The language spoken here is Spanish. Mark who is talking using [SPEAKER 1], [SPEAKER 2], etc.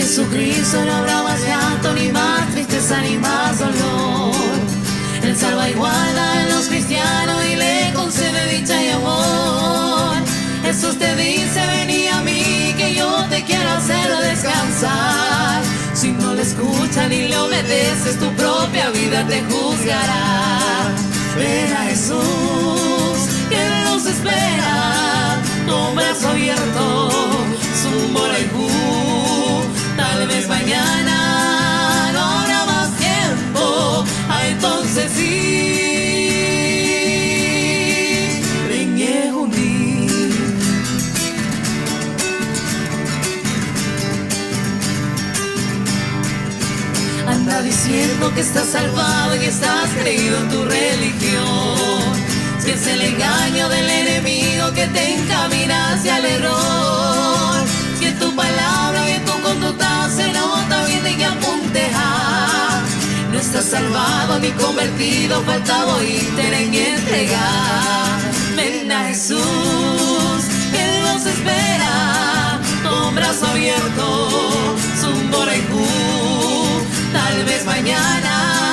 [SPEAKER 1] Jesucristo no habrá más llanto, ni más tristeza, ni más dolor. Él salva y guarda a los cristianos y le concede dicha y amor. Jesús te dice, vení a mí, que yo te quiero hacer descansar. Si no le escuchas ni le obedeces, tu propia vida te juzgará. Ven a Jesús, que Él nos espera, con brazo abierto, su bolejú. Tal vez mañana no habrá más tiempo, entonces sí, ven Yehudí. Anda diciendo que estás salvado y que estás creído en tu religión. Si es el engaño del enemigo que te encamina hacia el error. Si en tu palabra y en tu conducta se nota bien de que apunteja. No estás salvado ni convertido, falta oírte en entregar. Ven a Jesús, que Él nos espera, con brazo abierto, su bolejú. Tal vez mañana